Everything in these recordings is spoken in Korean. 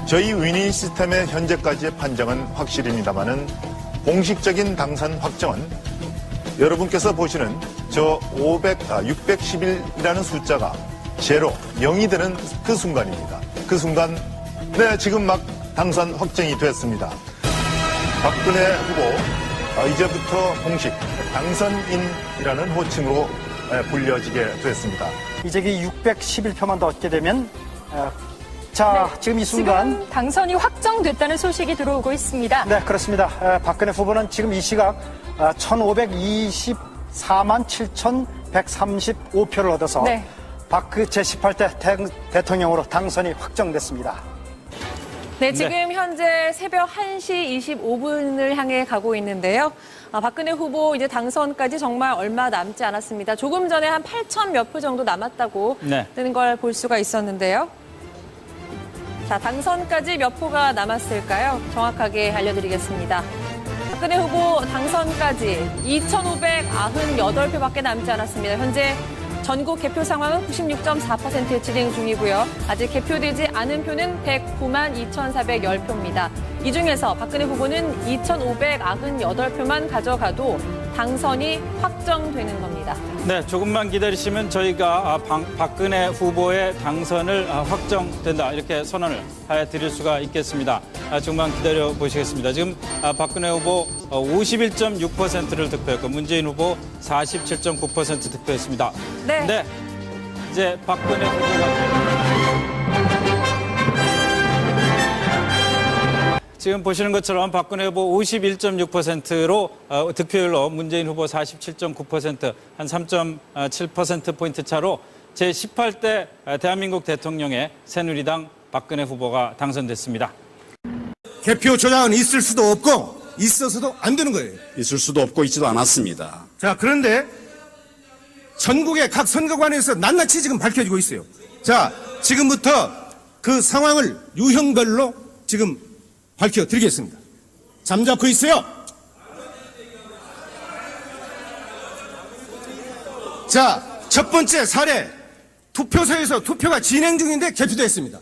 저희 위닝 시스템의 현재까지의 판정은 확실입니다만은 공식적인 당선 확정은 여러분께서 보시는 저 611이라는 숫자가 제로, 0이 되는 그 순간입니다. 그 순간, 네, 지금 막 당선 확정이 됐습니다. 박근혜 후보, 이제부터 공식 당선인이라는 호칭으로 불려지게 됐습니다. 이제 611표만 더 얻게 되면 자, 네, 지금 이 순간 지금 당선이 확정됐다는 소식이 들어오고 있습니다. 네, 그렇습니다. 박근혜 후보는 지금 이 시각 1524만 7,135표를 얻어서 네. 제18대 대통령으로 당선이 확정됐습니다. 네, 지금 현재 새벽 1시 25분을 향해 가고 있는데요. 박근혜 후보 이제 당선까지 정말 얼마 남지 않았습니다. 조금 전에 한 8천 몇 표 정도 남았다고 뜨는 걸 볼 수가 있었는데요. 자, 당선까지 몇 표가 남았을까요? 정확하게 알려드리겠습니다. 박근혜 후보 당선까지 2,598표밖에 남지 않았습니다. 현재 전국 개표 상황은 96.4% 진행 중이고요. 아직 개표되지 않은 표는 109만 2,410표입니다. 이 중에서 박근혜 후보는 2,598표만 가져가도 당선이 확정되는 겁니다. 네, 조금만 기다리시면 저희가 박근혜 후보의 당선을 확정된다 이렇게 선언을 해드릴 수가 있겠습니다. 조금만 기다려 보시겠습니다. 지금 박근혜 후보 51.6%를 득표했고 문재인 후보 47.9% 득표했습니다. 네. 이제 박근혜 후보가 지금 보시는 것처럼 박근혜 후보 51.6%로 득표율로 문재인 후보 47.9%, 한 3.7%포인트 차로 제18대 대한민국 대통령의 새누리당 박근혜 후보가 당선됐습니다. 개표 조작은 있을 수도 없고 있어서도 안 되는 거예요. 있을 수도 없고 있지도 않았습니다. 자, 그런데 전국의 각 선거관에서 낱낱이 지금 밝혀지고 있어요. 자, 지금부터 그 상황을 유형별로 지금 밝혀드리겠습니다. 잠잡고 있어요. 자, 첫 번째 사례. 투표소에서 투표가 진행 중인데 개표됐습니다.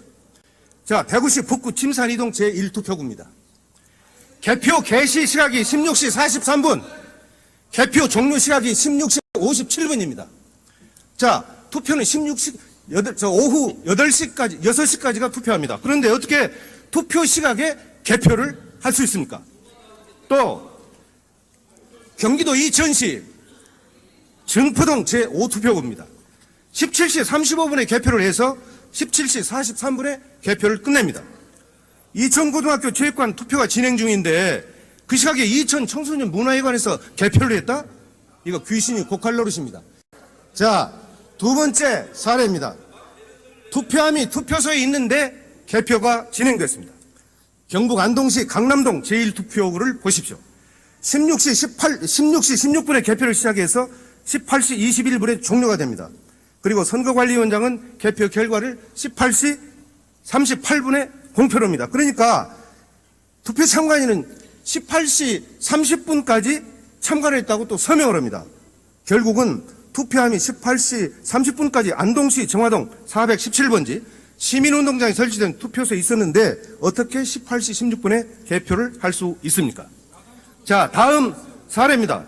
자, 대구시 북구 침산이동 제1투표구입니다. 개표 개시 시각이 16시 43분, 개표 종료 시각이 16시 57분입니다. 자, 투표는 오후 8시까지, 6시까지가 투표합니다. 그런데 어떻게 투표 시각에 개표를 할 수 있습니까? 또 경기도 이천시 증포동 제5투표구입니다. 17시 35분에 개표를 해서 17시 43분에 개표를 끝냅니다. 이천고등학교 체육관 투표가 진행 중인데 그 시각에 이천 청소년 문화회관에서 개표를 했다? 이거 귀신이 고칼 노릇입니다. 자, 두 번째 사례입니다. 투표함이 투표소에 있는데 개표가 진행됐습니다. 경북 안동시 강남동 제1투표구를 보십시오. 16시 16분에 개표를 시작해서 18시 21분에 종료가 됩니다. 그리고 선거관리위원장은 개표 결과를 18시 38분에 공표를 합니다. 그러니까 투표 참관인은 18시 30분까지 참관을 했다고 또 서명을 합니다. 결국은 투표함이 18시 30분까지 안동시 정화동 417번지 시민운동장에 설치된 투표소에 있었는데 어떻게 18시 16분에 개표를 할 수 있습니까? 자, 다음 사례입니다.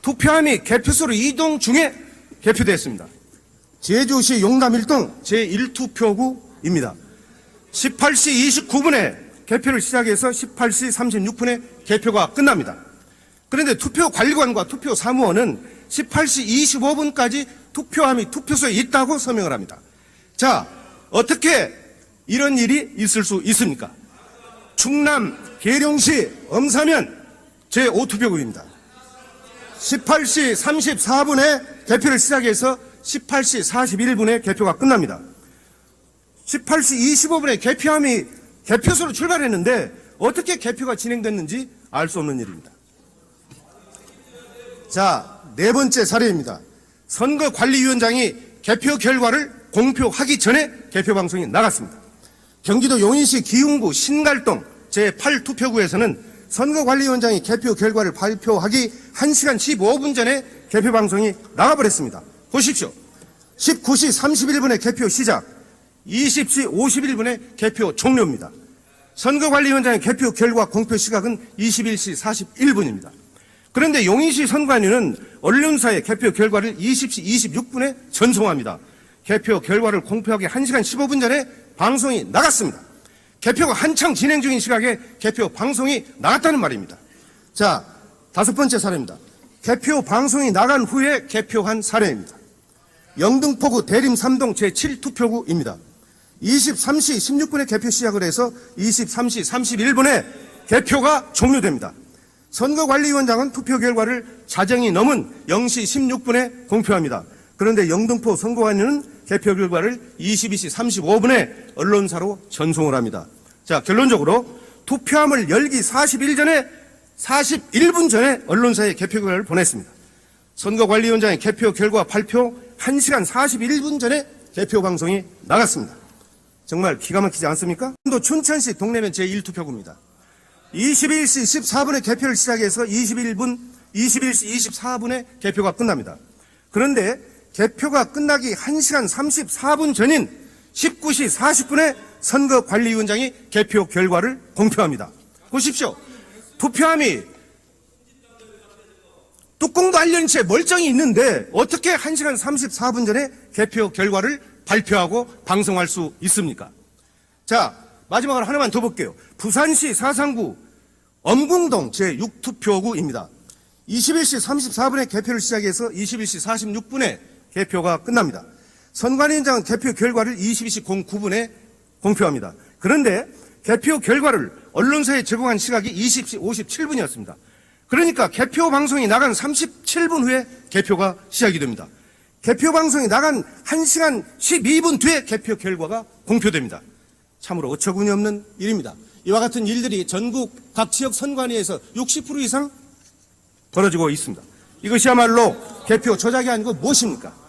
투표함이 개표소로 이동 중에 개표됐습니다. 제주시 용담 1동 제1투표구입니다. 18시 29분에 개표를 시작해서 18시 36분에 개표가 끝납니다. 그런데 투표관리관과 투표사무원은 18시 25분까지 투표함이 투표소에 있다고 서명을 합니다. 자, 어떻게 이런 일이 있을 수 있습니까? 충남 계룡시 엄사면 제5투표구입니다. 18시 34분에 개표를 시작해서 18시 41분에 개표가 끝납니다. 18시 25분에 개표함이 개표소로 출발했는데 어떻게 개표가 진행됐는지 알 수 없는 일입니다. 자, 네 번째 사례입니다. 선거관리위원장이 개표 결과를 공표하기 전에 개표 방송이 나갔습니다. 경기도 용인시 기흥구 신갈동 제8투표구에서는 선거관리위원장이 개표 결과를 발표하기 1시간 15분 전에 개표 방송이 나가버렸습니다. 보십시오. 19시 31분에 개표 시작, 20시 51분에 개표 종료입니다. 선거관리위원장의 개표 결과 공표 시각은 21시 41분입니다. 그런데 용인시 선관위는 언론사에 개표 결과를 20시 26분에 전송합니다. 개표 결과를 공표하기 1시간 15분 전에 방송이 나갔습니다. 개표가 한창 진행 중인 시각에 개표 방송이 나갔다는 말입니다. 자, 5번째 사례입니다. 개표 방송이 나간 후에 개표한 사례입니다. 영등포구 대림 3동 제7투표구입니다. 23시 16분에 개표 시작을 해서 23시 31분에 개표가 종료됩니다. 선거관리위원장은 투표 결과를 자정이 넘은 0시 16분에 공표합니다. 그런데 영등포 선거관리는 개표 결과를 22시 35분에 언론사로 전송을 합니다. 자, 결론적으로 투표함을 열기 41분 전에 언론사에 개표 결과를 보냈습니다. 선거관리위원장의 개표 결과 발표 1시간 41분 전에 개표 방송이 나갔습니다. 정말 기가 막히지 않습니까? 또 춘천시 동래면 제1투표구입니다. 21시 14분에 개표를 시작해서 21시 24분에 개표가 끝납니다. 그런데 개표가 끝나기 1시간 34분 전인 19시 40분에 선거관리위원장이 개표 결과를 공표합니다. 보십시오. 투표함이 뚜껑도 안 열린 채 멀쩡히 있는데 어떻게 1시간 34분 전에 개표 결과를 발표하고 방송할 수 있습니까? 자, 마지막으로 하나만 더 볼게요. 부산시 사상구 엄궁동 제6투표구입니다. 21시 34분에 개표를 시작해서 21시 46분에 개표가 끝납니다. 선관위원장은 개표 결과를 22시 09분에 공표합니다. 그런데 개표 결과를 언론사에 제공한 시각이 20시 57분이었습니다. 그러니까 개표 방송이 나간 37분 후에 개표가 시작이 됩니다. 개표 방송이 나간 1시간 12분 뒤에 개표 결과가 공표됩니다. 참으로 어처구니 없는 일입니다. 이와 같은 일들이 전국 각 지역 선관위에서 60% 이상 벌어지고 있습니다. 이것이야말로 개표 조작이 아니고 무엇입니까?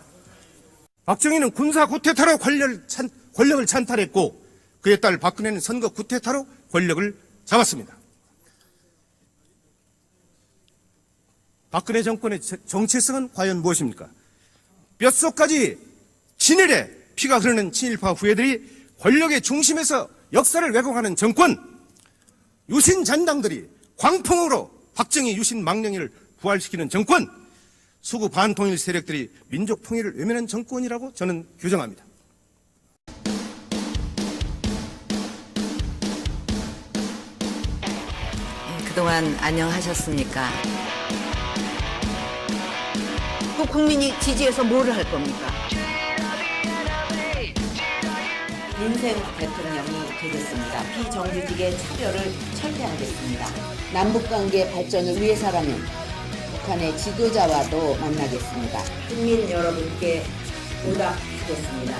박정희는 군사 구태타로 권력을 찬탈했고 그에 따라 박근혜는 선거 구태타로 권력을 잡았습니다. 박근혜 정권의 정체성은 과연 무엇입니까? 뼛속까지 진일에 피가 흐르는 친일파 후예들이 권력의 중심에서 역사를 왜곡하는 정권, 유신 잔당들이 광풍으로 박정희 유신 망령이를 부활시키는 정권, 수구 반통일 세력들이 민족 통일을 외면한 정권이라고 저는 규정합니다. 그동안 안녕하셨습니까? 그 국민이 지지해서 뭐를 할 겁니까? 민생 대통령이 되겠습니다. 비정규직의 차별을 철폐하겠습니다. 남북관계 발전을 위해서라면 북한의 지도자와도 만나겠습니다. 국민 여러분께 보답하겠습니다.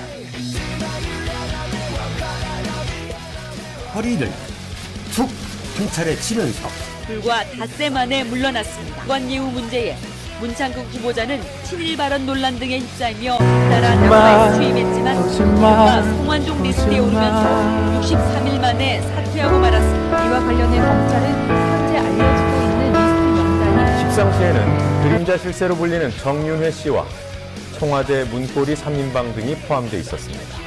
허리를 툭 한 차례 치면서 불과 닷새 만에 물러났습니다. 관예우 문제에 문창국 후보자는 친일 발언 논란 등에 휩싸이며 잇따라 낙마에 취임했지만 이른바 송환종 리스트에 오르면서 63일 만에 사퇴하고 말았습니다. 이와 관련해 검찰은 현재 알려지고 있는 리스트 명단이 십상시에는 그림자 실세로 불리는 정윤회 씨와 청와대 문고리 3인방 등이 포함되어 있었습니다.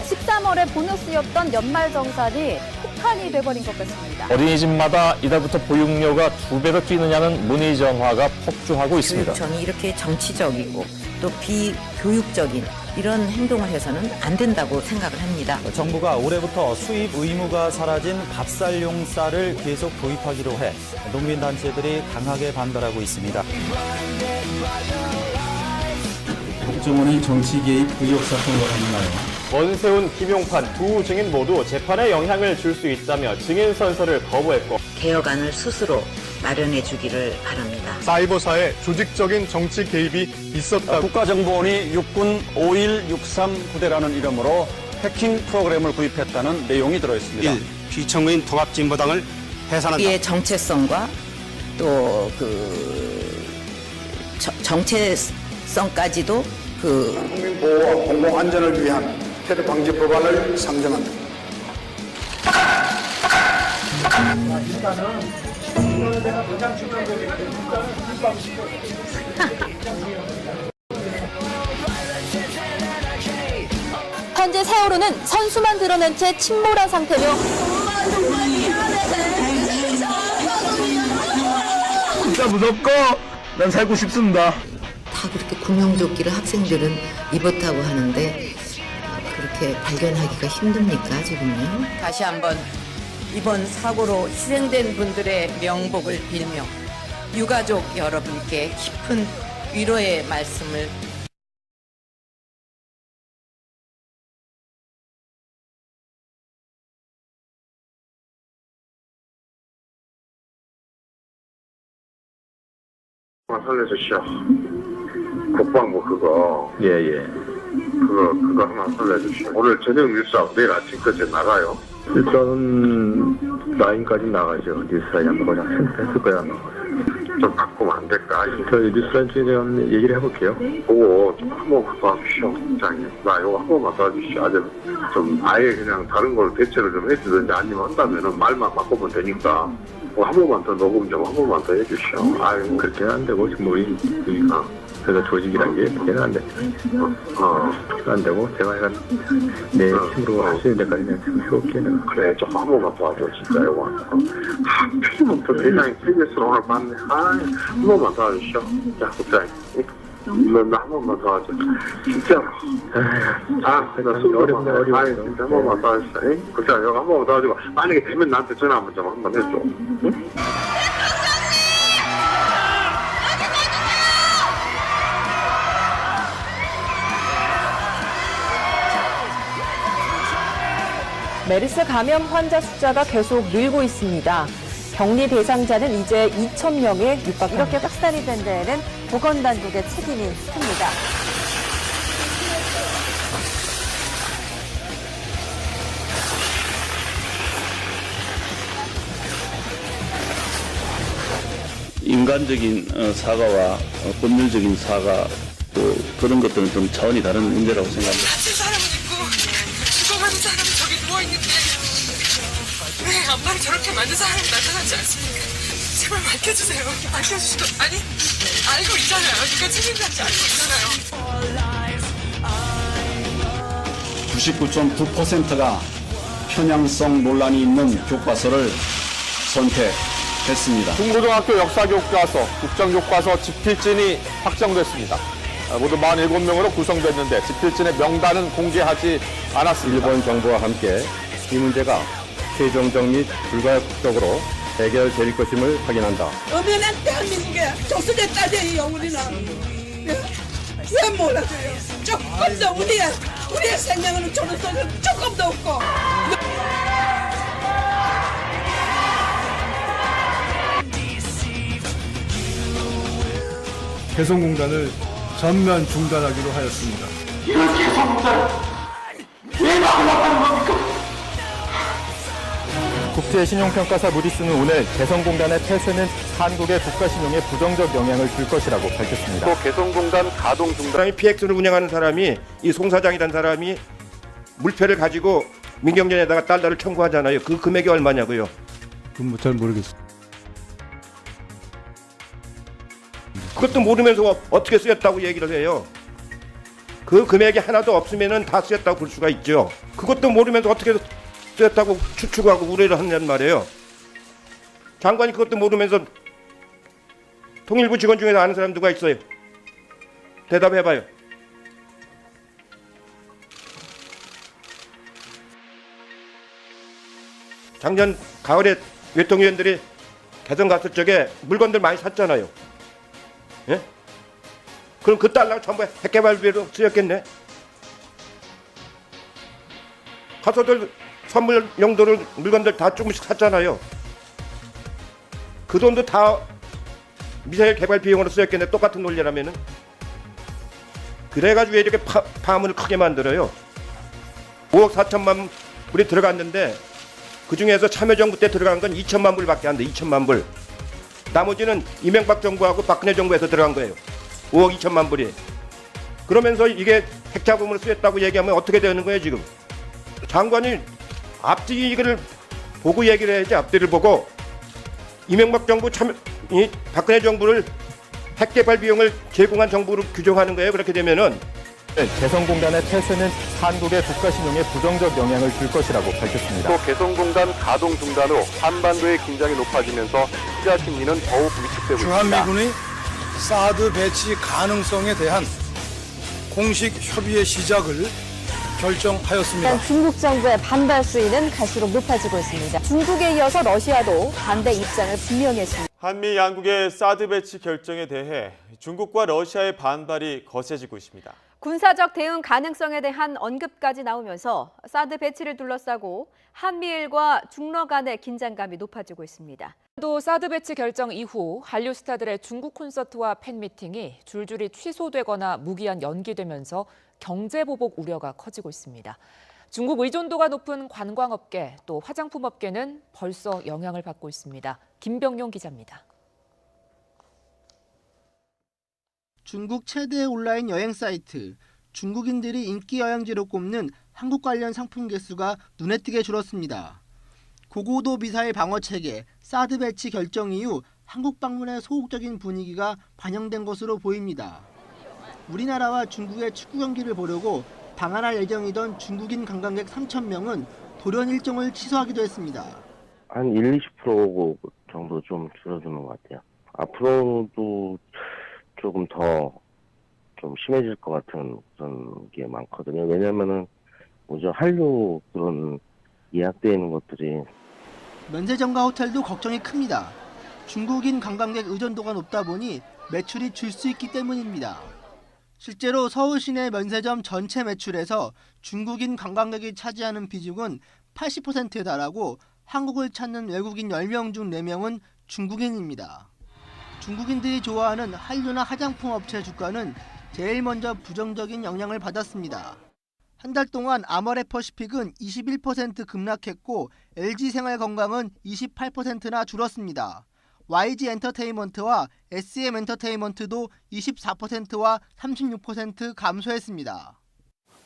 13월에 보너스였던 연말정산이 폭탄이 돼버린 것 같습니다. 어린이집마다 이달부터 보육료가 2배로 뛰느냐는 문의 전화가 폭주하고 있습니다. 교육청이 이렇게 정치적이고 또 비교육적인 이런 행동을 해서는 안 된다고 생각을 합니다. 정부가 올해부터 수입 의무가 사라진 밥살용 쌀을 계속 도입하기로 해 농민단체들이 강하게 반발하고 있습니다. 국정원의 정치 개입 의혹 사건으로 하나요? 원세훈, 김용판 두 증인 모두 재판에 영향을 줄 수 있다며 증인 선서를 거부했고 개혁안을 스스로 마련해 주기를 바랍니다. 사이버사에 조직적인 정치 개입이 있었다. 국가정보원이 육군 5163 부대라는 이름으로 해킹 프로그램을 구입했다는 내용이 들어있습니다. 1. 비천무인 통합진보당을 해산한다. 우리의 정체성과 또 정체성까지도 국민 보호와 공공 안전을 위한 테러 방지 법안을 상정한다. 일단은 현재 세월호는 선수만 드러낸 채 침몰한 상태며 진짜 무섭고 난 살고 싶습니다. 다 그렇게 구명조끼를 학생들은 입었다고 하는데 그렇게 발견하기가 힘듭니까 지금요? 다시 한번 이번 사고로 희생된 분들의 명복을 빌며 유가족 여러분께 깊은 위로의 말씀을 살려주시오. 국방부 그거. 예예. 그거 하나 살려주시오. 오늘 저녁 뉴스하고 내일 아침까지 나가요. 일단은 라인까지 나가죠. 뉴스라인 한번 그냥 했을 거야 아마. 좀 바꾸면 안 될까? 저희 뉴스라인 쪽에 대한 얘기를 해볼게요. 그거 좀 한번 도와주시오. 장님. 나 이거 한 번만 도와주시오. 좀 아예 그냥 다른 걸 대체를 좀 해주든지 아니면 한다면은 말만 바꾸면 되니까. 뭐 한 번만 더 녹음 좀 한 번만 더 해주시오. 아이고. 그렇게는 안 되고 지금 우리 그래서 조직이란 게 그게는 안 돼. 안 되고 제가 약간 내 힘으로 할 수 있는 데까지 그냥 지금 해볼게. 그래 좀 한 번만 도와줘 진짜 이거. 필요면 또 대장이 KBS로 오늘 봤네. 한 번만 도와주시오. 자 국장님. 나 한 번만 도와줘. 진짜로. 나 어렵네. 진짜 한 번만 도와주시오. 국장님 한 번만 도와주고 만약에 되면 나한테 전화 한번 해줘. 응? 메르스 감염 환자 숫자가 계속 늘고 있습니다. 격리 대상자는 이제 2,000명에 육박합니다. 이렇게 확산이 된 데에는 보건당국의 책임이 큽니다. 인간적인 사과와 법률적인 사과 또 그런 것들은 좀 차원이 다른 문제라고 생각합니다. 다친 사람은 있고 죽어가는 사람은 저기 누워있는데 왜 앞날이 저렇게 많은 사람이 나타나지 않습니까? 제발 밝혀주세요. 밝혀주시고 아니 알고 있잖아요. 누가 책임진지 알고 있잖아요. 99.9%가 편향성 논란이 있는 교과서를 선택했습니다. 중고등학교 역사교과서, 국정교과서 집필진이 확정됐습니다. 모두 47명으로 구성됐는데 집필진의 명단은 공개하지 않았습니다. 일본 정부와 함께 이 문제가 최종적 및 불가역적으로 해결될 것임을 확인한다. 엄연한 대한민국의 조선의 딸이에요. 우리는 왜 몰라줘요? 조금 더 우리의 생명은 조선은 조금 더 없고. 개성공단을 전면 중단하기로 하였습니다. 이런 개성공단을 왜 막으려고 겁니까? 국제신용평가사 무디스는 오늘 개성공단의 폐쇄는 한국의 국가신용에 부정적 영향을 줄 것이라고 밝혔습니다. 또 개성공단 가동 중단이 PX를 운영하는 사람이 이 송 사장이라는 사람이 물표를 가지고 민경전에다가 달러를 청구하잖아요. 그 금액이 얼마냐고요? 그건 잘 모르겠어요. 그것도 모르면서 어떻게 쓰였다고 얘기를 해요. 그 금액이 하나도 없으면은 다 쓰였다고 볼 수가 있죠. 그것도 모르면서 어떻게 쓰였다고 추측하고 우려를 한단 말이에요. 장관이 그것도 모르면서 통일부 직원 중에서 아는 사람 누가 있어요? 대답해봐요. 작년 가을에 외통위원들이 개성 갔을 적에 물건들 많이 샀잖아요. 예? 그럼 그 달러가 전부 핵개발비로 쓰였겠네. 가서들 선물 용도로 물건들 다 조금씩 샀잖아요. 그 돈도 다 미사일 개발 비용으로 쓰였겠네. 똑같은 논리라면은. 그래가지고 왜 이렇게 파문을 크게 만들어요. 5억 4천만 불이 들어갔는데 그 중에서 참여정부 때 들어간 건 2천만 불밖에 안 돼. 2천만 불. 나머지는 이명박 정부하고 박근혜 정부에서 들어간 거예요. 5억 2천만 불이. 그러면서 이게 핵자금으로 쓰였다고 얘기하면 어떻게 되는 거예요 지금? 장관이 앞뒤를 보고 얘기를 해야지. 앞뒤를 보고 이명박 정부 박근혜 정부를 핵개발 비용을 제공한 정부로 규정하는 거예요. 그렇게 되면은 개성공단의 폐쇄는 한국의 국가신용에 부정적 영향을 줄 것이라고 밝혔습니다. 또 개성공단 가동 중단 후 한반도의 긴장이 높아지면서 투자 심리는 더욱 위축되고 있습니다. 주한미군의 사드 배치 가능성에 대한 공식 협의의 시작을 결정하였습니다. 일단 중국 정부의 반발 수위는 갈수록 높아지고 있습니다. 중국에 이어서 러시아도 반대 입장을 분명히 했습니다. 한미 양국의 사드 배치 결정에 대해 중국과 러시아의 반발이 거세지고 있습니다. 군사적 대응 가능성에 대한 언급까지 나오면서 사드 배치를 둘러싸고 한미일과 중러 간의 긴장감이 높아지고 있습니다. 또 사드 배치 결정 이후 한류 스타들의 중국 콘서트와 팬미팅이 줄줄이 취소되거나 무기한 연기되면서 경제 보복 우려가 커지고 있습니다. 중국 의존도가 높은 관광업계 또 화장품업계는 벌써 영향을 받고 있습니다. 김병용 기자입니다. 중국 최대 온라인 여행 사이트, 중국인들이 인기 여행지로 꼽는 한국 관련 상품 개수가 눈에 띄게 줄었습니다. 고고도 미사일 방어 체계, 사드 배치 결정 이후 한국 방문에 소극적인 분위기가 반영된 것으로 보입니다. 우리나라와 중국의 축구 경기를 보려고 방한할 예정이던 중국인 관광객 3,000명은 돌연 일정을 취소하기도 했습니다. 한 1-20% 정도 좀 줄어드는 것 같아요. 앞으로도 조금 더 좀 심해질 것 같은 그런 게 많거든요. 왜냐면은 먼저 한류 그런 예약되어 있는 것들이 면세점과 호텔도 걱정이 큽니다. 중국인 관광객 의존도가 높다 보니 매출이 줄 수 있기 때문입니다. 실제로 서울 시내 면세점 전체 매출에서 중국인 관광객이 차지하는 비중은 80%에 달하고 한국을 찾는 외국인 10명 중 4명은 중국인입니다. 중국인들이 좋아하는 한류나 화장품 업체 주가는 제일 먼저 부정적인 영향을 받았습니다. 한 달 동안 아머레퍼시픽은 21% 급락했고 LG생활건강은 28%나 줄었습니다. YG 엔터테인먼트와 SM 엔터테인먼트도 24%와 36% 감소했습니다.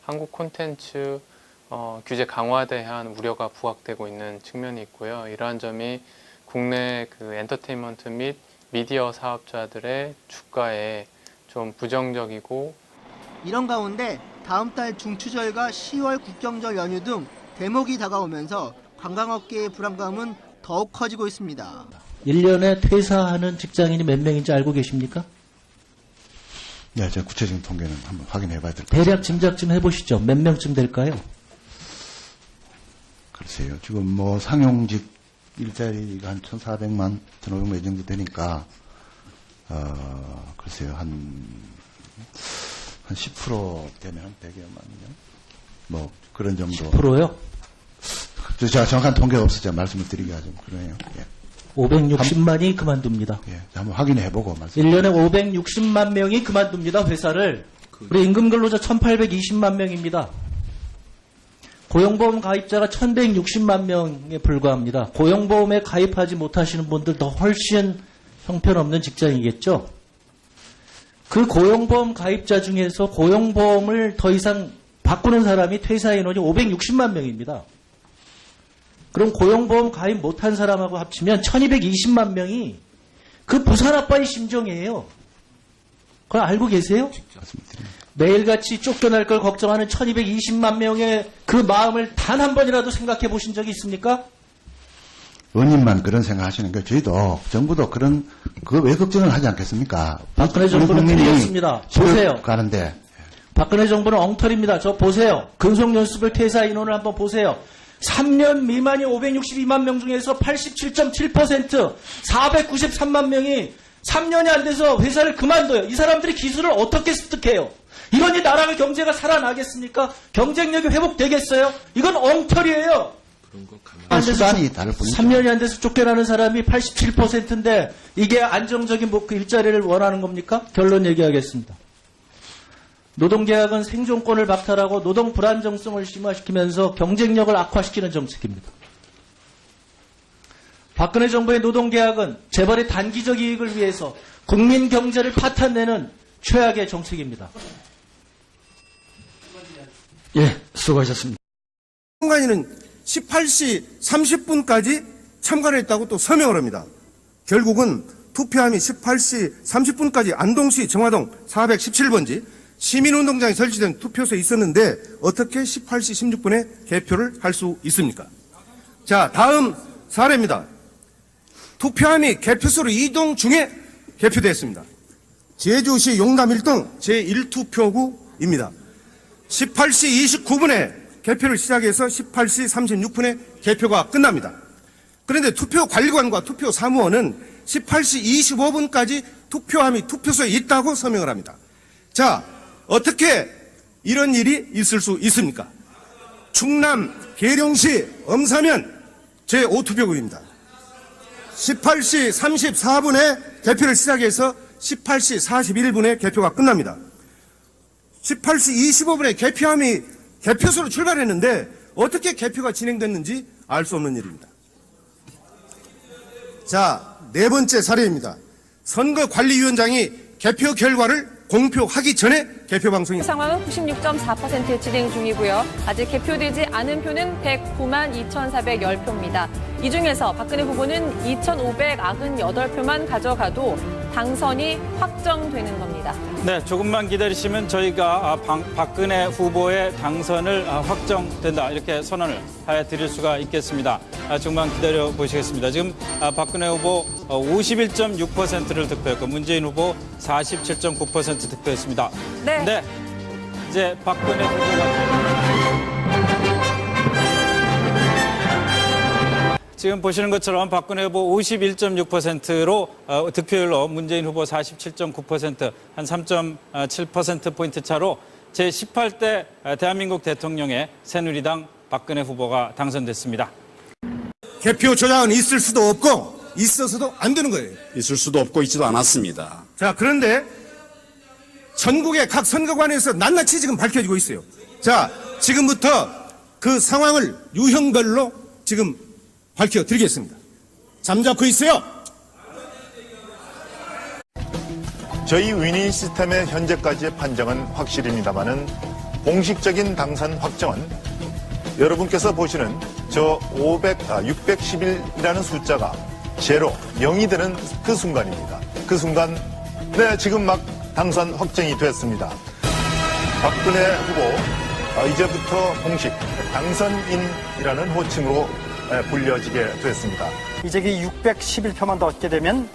한국 콘텐츠 규제 강화에 대한 우려가 부각되고 있는 측면이 있고요. 이러한 점이 국내 엔터테인먼트 및 미디어 사업자들의 주가에 좀 부정적이고 이런 가운데 다음 달 중추절과 10월 국경절 연휴 등 대목이 다가오면서 관광업계의 불안감은 더욱 커지고 있습니다. 1년에 퇴사하는 직장인이 몇 명인지 알고 계십니까? 네, 제가 구체적인 통계는 한번 확인해 봐야 될 것 같습니다. 대략 짐작 좀 해보시죠. 몇 명쯤 될까요? 글쎄요. 지금 뭐 상용직 일자리가 한 1,400만, 1,500만 정도 되니까 글쎄요. 한 10% 되면 한 100여만요. 뭐 그런 정도. 10%요? 제가 정확한 통계가 없어서 제가 말씀을 드리기가 좀 그러네요. 예. 560만이 그만둡니다. 예, 한번 확인해보고 말씀. 1년에 560만 명이 그만둡니다. 회사를. 우리 임금근로자 1820만 명입니다. 고용보험 가입자가 1160만 명에 불과합니다. 고용보험에 가입하지 못하시는 분들 더 훨씬 형편없는 직장이겠죠. 그 고용보험 가입자 중에서 고용보험을 더 이상 바꾸는 사람이 퇴사 인원이 560만 명입니다. 그럼 고용보험 가입 못한 사람하고 합치면 1220만 명이 그 부산 아빠의 심정이에요. 그걸 알고 계세요? 매일같이 쫓겨날 걸 걱정하는 1220만 명의 그 마음을 단 한 번이라도 생각해 보신 적이 있습니까? 의원님만 그런 생각하시는 게 저희도 정부도 그런 그거 왜 걱정을 하지 않겠습니까? 박근혜 정부는 틀렸습니다. 보세요. 가는데 박근혜 정부는 엉터리입니다. 저 보세요. 근속연수별 퇴사 인원을 한번 보세요. 3년 미만이 562만 명 중에서 87.7% 493만 명이 3년이 안 돼서 회사를 그만둬요. 이 사람들이 기술을 어떻게 습득해요? 이러니 나라의 경제가 살아나겠습니까? 경쟁력이 회복되겠어요? 이건 엉터리예요. 수단이 다를 뿐이죠. 3년이 안 돼서 쫓겨나는 사람이 87%인데 이게 안정적인 그 일자리를 원하는 겁니까? 결론 얘기하겠습니다. 노동계약은 생존권을 박탈하고 노동 불안정성을 심화시키면서 경쟁력을 악화시키는 정책입니다. 박근혜 정부의 노동계약은 재벌의 단기적 이익을 위해서 국민 경제를 파탄내는 최악의 정책입니다. 예, 수고하셨습니다. 선관위는 18시 30분까지 참가를 했다고 또 서명을 합니다. 결국은 투표함이 18시 30분까지 안동시 정화동 417번지 시민운동장에 설치된 투표소에 있었는데 어떻게 18시 16분에 개표를 할 수 있습니까? 자, 다음 사례입니다. 투표함이 개표소로 이동 중에 개표됐습니다. 제주시 용담 1동 제1투표구입니다. 18시 29분에 개표를 시작해서 18시 36분에 개표가 끝납니다. 그런데 투표관리관과 투표사무원은 18시 25분까지 투표함이 투표소에 있다고 서명을 합니다. 자, 어떻게 이런 일이 있을 수 있습니까? 충남 계룡시 엄사면 제5투표구입니다. 18시 34분에 개표를 시작해서 18시 41분에 개표가 끝납니다. 18시 25분에 개표함이 개표소로 출발했는데 어떻게 개표가 진행됐는지 알 수 없는 일입니다. 자, 네 번째 사례입니다. 선거관리위원장이 개표 결과를 공표하기 전에 개표 방송이 상황은 96.4% 진행 중이고요. 아직 개표되지 않은 표는 109만 2,410표입니다. 이 중에서 박근혜 후보는 2,598표만 가져가도 당선이 확정되는 겁니다. 네, 조금만 기다리시면 저희가 박근혜 후보의 당선을 확정된다 이렇게 선언을 해드릴 수가 있겠습니다. 조금만 기다려 보시겠습니다. 지금 박근혜 후보 51.6%를 득표했고 문재인 후보 47.9% 득표했습니다. 네. 이제 박근혜 후보가 지금 보시는 것처럼 박근혜 후보 51.6%로 득표율로 문재인 후보 47.9% 한 3.7%포인트 차로 제18대 대한민국 대통령의 새누리당 박근혜 후보가 당선됐습니다. 개표 조작은 있을 수도 없고 있어서도 안 되는 거예요. 있을 수도 없고 있지도 않았습니다. 자, 그런데 전국의 각 선거관에서 낱낱이 지금 밝혀지고 있어요. 자, 지금부터 그 상황을 유형별로 지금 밝혀드리겠습니다. 잠자코 있어요. 저희 위닝 시스템의 현재까지의 판정은 확실입니다만은 공식적인 당선 확정은 여러분께서 보시는 저 611이라는 숫자가 제로 0이 되는 그 순간입니다. 그 순간 네, 지금 막 당선 확정이 됐습니다. 박근혜 후보 이제부터 공식 당선인이라는 호칭으로 불려지게 됐습니다. 이제 611표만 더 얻게 되면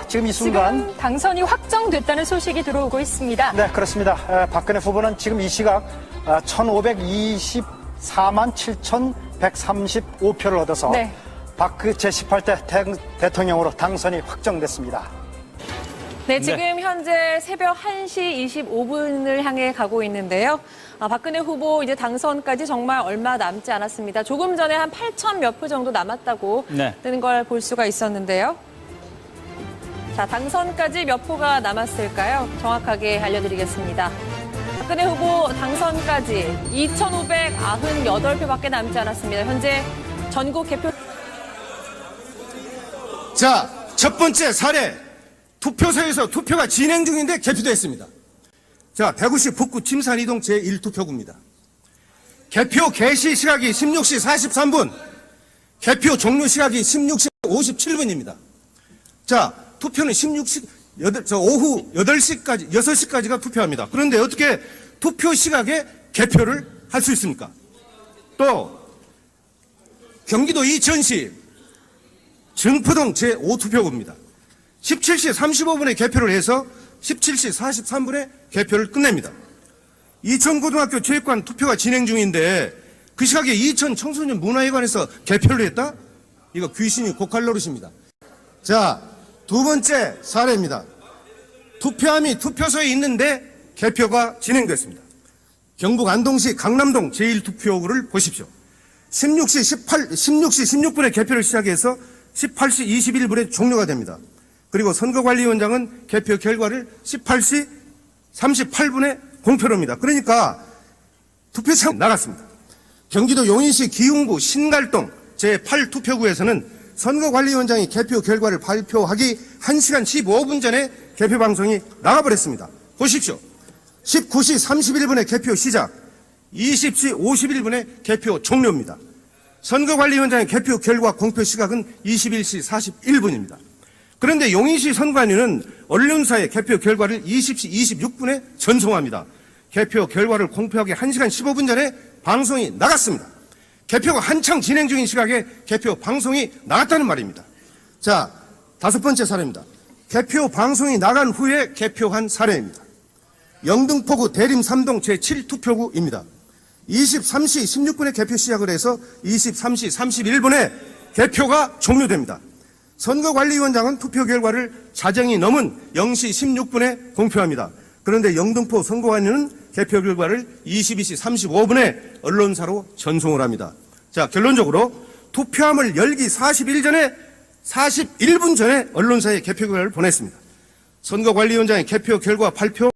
지금 이 순간 지금 당선이 확정됐다는 소식이 들어오고 있습니다. 네, 그렇습니다. 박근혜 후보는 지금 이 시각 1,524만 7,135표를 얻어서 제18대 대통령으로 당선이 확정됐습니다. 네, 지금 현재 새벽 1시 25분을 향해 가고 있는데요. 박근혜 후보 이제 당선까지 정말 얼마 남지 않았습니다. 조금 전에 한 8천 몇 표 정도 남았다고 뜨는 걸 볼 수가 있었는데요. 자, 당선까지 몇 표가 남았을까요? 정확하게 알려드리겠습니다. 박근혜 후보 당선까지 2,598표밖에 남지 않았습니다. 현재 전국 개표. 자, 첫 번째 사례. 투표소에서 투표가 진행 중인데 개표됐습니다. 자, 대구시 북구 침산이동 제1투표구입니다. 개표 개시 시각이 16시 43분, 개표 종료 시각이 16시 57분입니다. 자, 투표는 오후 8시까지, 6시까지가 투표합니다. 그런데 어떻게 투표 시각에 개표를 할 수 있습니까? 또, 경기도 이천시 증포동 제5투표구입니다. 17시 35분에 개표를 해서 17시 43분에 개표를 끝냅니다. 이천고등학교 체육관 투표가 진행 중인데 그 시각에 이천 청소년 문화회관에서 개표를 했다? 이거 귀신이 고칼 노릇입니다. 자, 두 번째 사례입니다. 투표함이 투표소에 있는데 개표가 진행됐습니다. 경북 안동시 강남동 제1투표구를 보십시오. 16시 16분에 개표를 시작해서 18시 21분에 종료가 됩니다. 그리고 선거관리위원장은 개표 결과를 18시 38분에 공표를 합니다. 그러니까 투표장 나갔습니다. 경기도 용인시 기흥구 신갈동 제8투표구에서는 선거관리위원장이 개표 결과를 발표하기 1시간 15분 전에 개표 방송이 나가버렸습니다. 보십시오. 19시 31분에 개표 시작, 20시 51분에 개표 종료입니다. 선거관리위원장의 개표 결과 공표 시각은 21시 41분입니다. 그런데 용인시 선관위는 언론사에 개표 결과를 20시 26분에 전송합니다. 개표 결과를 공표하기 1시간 15분 전에 방송이 나갔습니다. 개표가 한창 진행 중인 시각에 개표 방송이 나갔다는 말입니다. 자, 5번째 사례입니다. 개표 방송이 나간 후에 개표한 사례입니다. 영등포구 대림 3동 제7투표구입니다. 23시 16분에 개표 시작을 해서 23시 31분에 개표가 종료됩니다. 선거관리위원장은 투표 결과를 자정이 넘은 0시 16분에 공표합니다. 그런데 영등포 선거관리는 개표 결과를 22시 35분에 언론사로 전송을 합니다. 자, 결론적으로 투표함을 열기 41분 전에 언론사에 개표 결과를 보냈습니다. 선거관리위원장의 개표 결과 발표